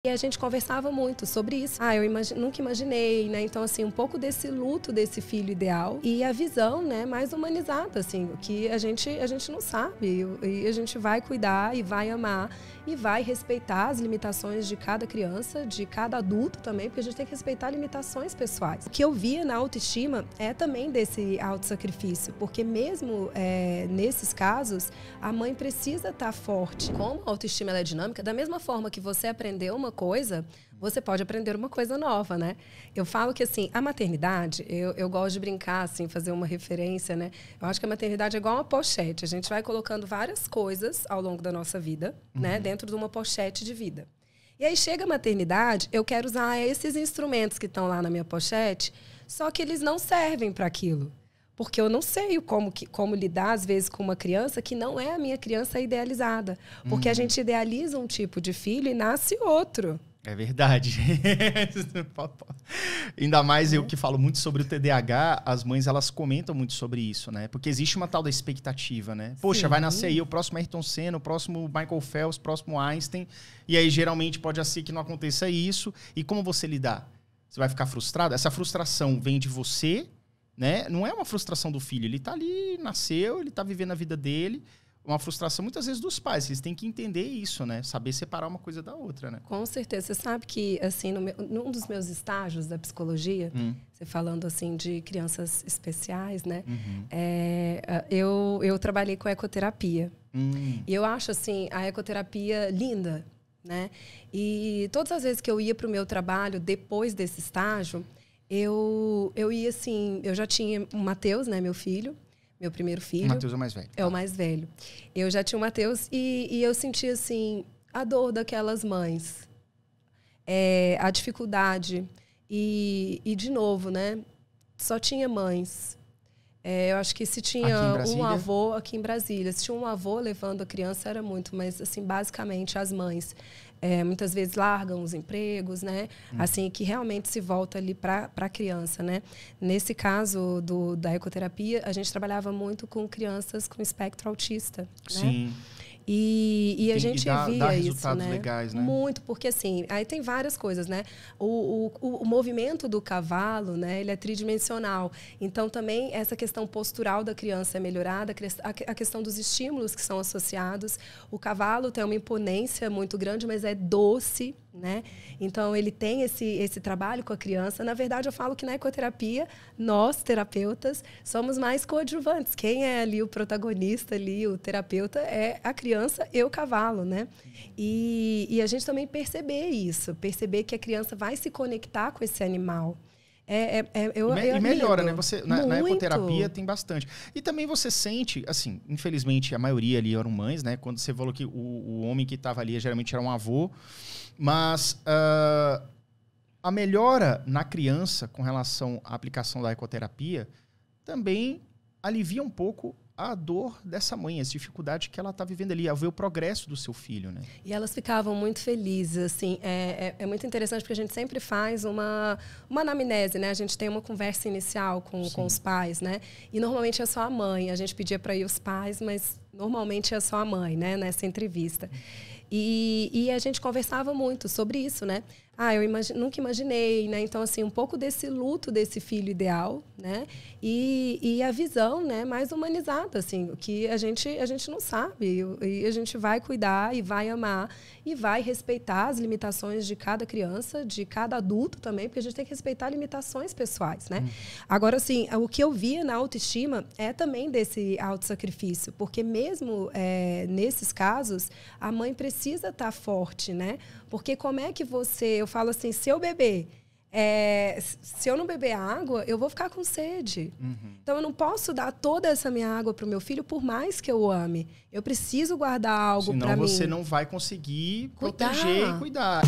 E a gente conversava muito sobre isso. Eu nunca imaginei, né? Então, assim, um pouco desse luto desse filho ideal e a visão, né, mais humanizada, assim, que a gente não sabe. E a gente vai cuidar e vai amar e vai respeitar as limitações de cada criança, de cada adulto também, porque a gente tem que respeitar limitações pessoais. O que eu via na autoestima é também desse autossacrifício, porque mesmo nesses casos, a mãe precisa estar forte. Como a autoestima ela é dinâmica, da mesma forma que você aprendeu uma coisa, você pode aprender uma coisa nova, né? Eu falo que, assim, a maternidade, eu gosto de brincar, assim, fazer uma referência, né? Eu acho que a maternidade é igual uma pochete. A gente vai colocando várias coisas ao longo da nossa vida, né? Dentro de uma pochete de vida. E aí chega a maternidade, eu quero usar esses instrumentos que estão lá na minha pochete, só que eles não servem para aquilo. Porque eu não sei como lidar, às vezes, com uma criança que não é a minha criança idealizada. Porque a gente idealiza um tipo de filho e nasce outro. É verdade. Ainda mais eu que falo muito sobre o TDAH, as mães elas comentam muito sobre isso, né? Porque existe uma tal da expectativa, né? Poxa, vai nascer aí o próximo Ayrton Senna, o próximo Michael Phelps, o próximo Einstein. E aí, geralmente, pode ser que não aconteça isso. E como você lidar? Você vai ficar frustrado? Essa frustração vem de você, né? Não é uma frustração do filho. Ele tá ali, nasceu, ele tá vivendo a vida dele. Uma frustração, muitas vezes, dos pais. Eles têm que entender isso, né? Saber separar uma coisa da outra, né? Com certeza. Você sabe que, assim, num dos meus estágios da psicologia, você falando, assim, de crianças especiais, né? Eu trabalhei com ecoterapia. E eu acho, assim, a ecoterapia linda, né? E todas as vezes que eu ia para o meu trabalho, depois desse estágio, eu ia, assim... Eu já tinha o Matheus, né? Meu filho. Meu primeiro filho. O Matheus é o mais velho. É o mais velho. Eu já tinha o Matheus e eu sentia, assim, a dor daquelas mães. A dificuldade. E, de novo, né? Só tinha mães. Eu acho que se tinha um avô aqui em Brasília, se tinha um avô levando a criança, era muito. Mas, assim, basicamente, as mães... muitas vezes largam os empregos, né? Assim, que realmente se volta ali para a criança, né? Nesse caso da ecoterapia, a gente trabalhava muito com crianças com espectro autista, Sim. Né? E a gente via isso, né? Legais, né? Muito, porque assim, aí tem várias coisas, né? O movimento do cavalo, né? Ele é tridimensional. Então, também, essa questão postural da criança é melhorada, a questão dos estímulos que são associados. O cavalo tem uma imponência muito grande, mas é doce, né? Então, ele tem esse trabalho com a criança. Na verdade, eu falo que na ecoterapia, nós, terapeutas, somos mais coadjuvantes. Quem é ali o protagonista, ali, o terapeuta, é a criança e o cavalo, né? E a gente também perceber que a criança vai se conectar com esse animal. E melhora, né? Você, na ecoterapia tem bastante. E também você sente, assim, infelizmente a maioria ali eram mães, né? Quando você falou que o homem que estava ali geralmente era um avô. Mas a melhora na criança com relação à aplicação da ecoterapia também alivia um pouco a dor dessa mãe, essa dificuldade que ela está vivendo ali, a ver o progresso do seu filho, né? E elas ficavam muito felizes, assim. É muito interessante porque a gente sempre faz uma anamnese, né? A gente tem uma conversa inicial com os pais, né? E normalmente é só a mãe. A gente pedia para ir os pais, mas normalmente é só a mãe, né? Nessa entrevista. E a gente conversava muito sobre isso, né? Eu nunca imaginei, né? Então, assim, um pouco desse luto desse filho ideal, né? E a visão, né, mais humanizada, assim, que a gente não sabe. E a gente vai cuidar e vai amar e vai respeitar as limitações de cada criança, de cada adulto também, porque a gente tem que respeitar limitações pessoais, né? Agora, assim, o que eu via na autoestima é também desse autossacrifício, porque mesmo nesses casos, a mãe precisa estar forte, né? Porque como é que eu falo assim, se eu beber, se eu não beber água, eu vou ficar com sede. Então, eu não posso dar toda essa minha água para o meu filho, por mais que eu o ame. Eu preciso guardar algo para mim. Senão você não vai conseguir proteger e cuidar.